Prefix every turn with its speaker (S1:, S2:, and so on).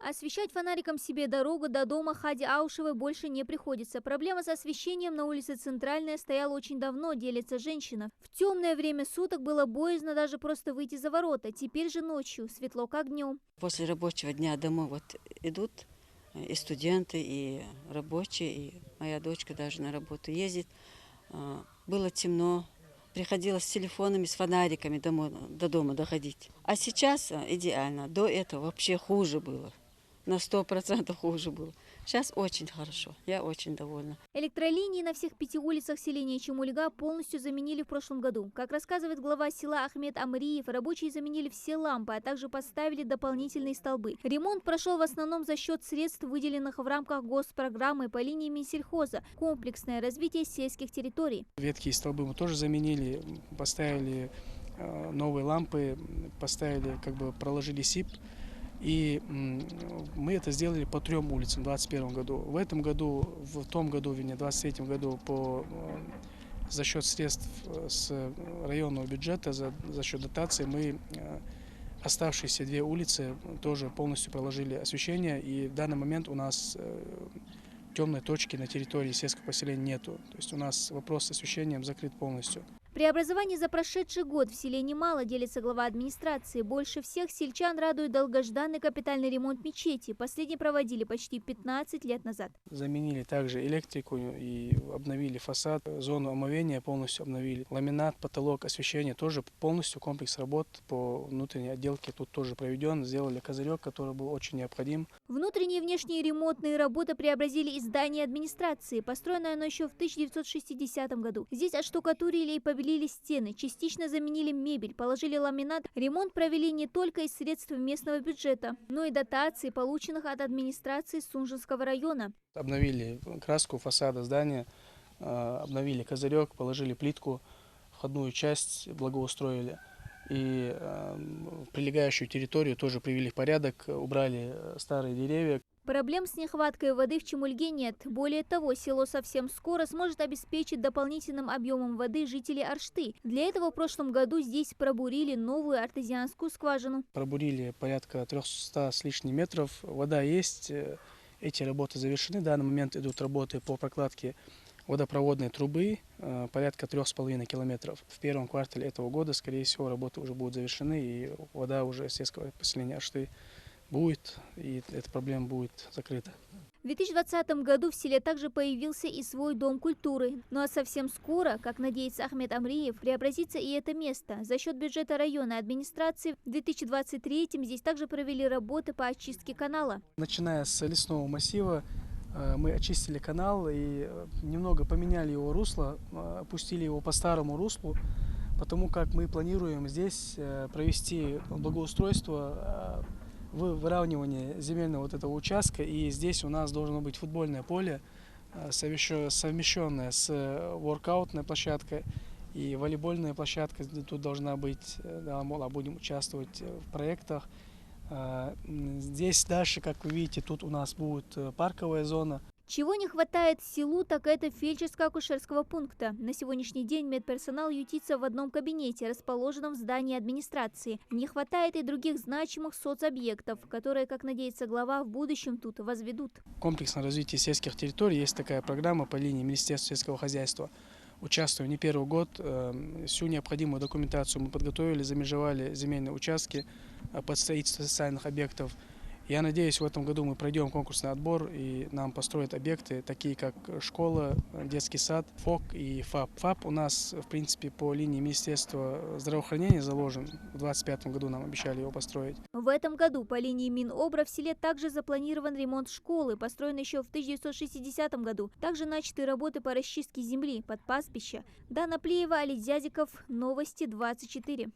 S1: Освещать фонариком себе дорогу до дома Хади Аушевой больше не приходится. Проблема с освещением на улице Центральная стояла очень давно, делится женщина. В темное время суток было боязно даже просто выйти за ворота. Теперь же ночью светло как днем.
S2: После рабочего дня домой вот идут и студенты, и рабочие, и моя дочка даже на работу ездит. Было темно, приходилось с телефонами, с фонариками домой, до дома доходить. А сейчас идеально, до этого вообще хуже было. На 100% хуже было. Сейчас очень хорошо, я очень довольна.
S1: Электролинии на всех 5 улицах селения Чемульга полностью заменили в прошлом году. Как рассказывает глава села Ахмед Амриев, рабочие заменили все лампы, а также поставили дополнительные столбы. Ремонт прошел в основном за счет средств, выделенных в рамках госпрограммы по линии Минсельхоза «Комплексное развитие сельских территорий».
S3: Ветки и столбы мы тоже заменили, поставили новые лампы, поставили, проложили СИП. И мы это сделали по 3 улицам в 2021 году. В том году, в 2023 году, за счет средств с районного бюджета, за счет дотации, мы оставшиеся 2 улицы тоже полностью проложили освещение. И в данный момент у нас темной точки на территории сельского поселения нету. То есть у нас вопрос с освещением закрыт полностью.
S1: Преобразований за прошедший год в селе немало, делится глава администрации. Больше всех сельчан радует долгожданный капитальный ремонт мечети. Последний проводили почти 15 лет назад.
S3: Заменили также электрику и обновили фасад, зону омовения полностью обновили. Ламинат, потолок, освещение тоже полностью комплекс работ по внутренней отделке тут тоже проведен. Сделали козырек, который был очень необходим.
S1: Внутренние и внешние ремонтные работы преобразили и здание администрации. Построено оно еще в 1960 году. Здесь отштукатурили и побелили стены, частично заменили мебель, положили ламинат. Ремонт провели не только из средств местного бюджета, но и дотаций, полученных от администрации Сунжинского района.
S3: Обновили краску фасада здания, обновили козырек, положили плитку, входную часть благоустроили. И прилегающую территорию тоже привели в порядок, убрали старые деревья.
S1: Проблем с нехваткой воды в Чемульге нет. Более того, село совсем скоро сможет обеспечить дополнительным объемом воды жителей Аршты. Для этого в прошлом году здесь пробурили новую артезианскую скважину.
S3: Пробурили порядка 300 с лишним метров. Вода есть, эти работы завершены. В данный момент идут работы по прокладке водопроводной трубы, порядка 3,5 километров. В первом квартале этого года, скорее всего, работы уже будут завершены, и вода уже сельского поселения Аршты будет, и эта проблема будет закрыта.
S1: В 2020 году в селе также появился и свой дом культуры. Ну а совсем скоро, как надеется Ахмед Амриев, преобразится и это место. За счет бюджета районной администрации в 2023-м здесь также провели работы по очистке канала.
S3: Начиная с лесного массива, мы очистили канал и немного поменяли его русло, опустили его по старому руслу, потому как мы планируем здесь провести благоустройство, выравнивание земельного этого участка, и здесь у нас должно быть футбольное поле, совмещенное с воркаутной площадкой, и волейбольная площадка тут должна быть, да, будем участвовать в проектах. Здесь дальше, как вы видите, тут у нас будет парковая зона.
S1: Чего не хватает селу, так это фельдшерско-акушерского пункта. На сегодняшний день медперсонал ютится в одном кабинете, расположенном в здании администрации. Не хватает и других значимых соцобъектов, которые, как надеется глава, в будущем тут возведут.
S3: Комплексное развитие сельских территорий. Есть такая программа по линии Министерства сельского хозяйства. Участвую не первый год. Всю необходимую документацию мы подготовили, замежевали земельные участки под строительство социальных объектов. Я надеюсь, в этом году мы пройдем конкурсный отбор и нам построят объекты, такие как школа, детский сад, ФОК и ФАП. ФАП у нас, в принципе, по линии Министерства здравоохранения заложен. В 2025 году нам обещали его построить.
S1: В этом году по линии Минобра в селе также запланирован ремонт школы, построенной еще в 1960 году. Также начаты работы по расчистке земли под пастбище. Дана Плиева, Али Зязиков, Новости 24.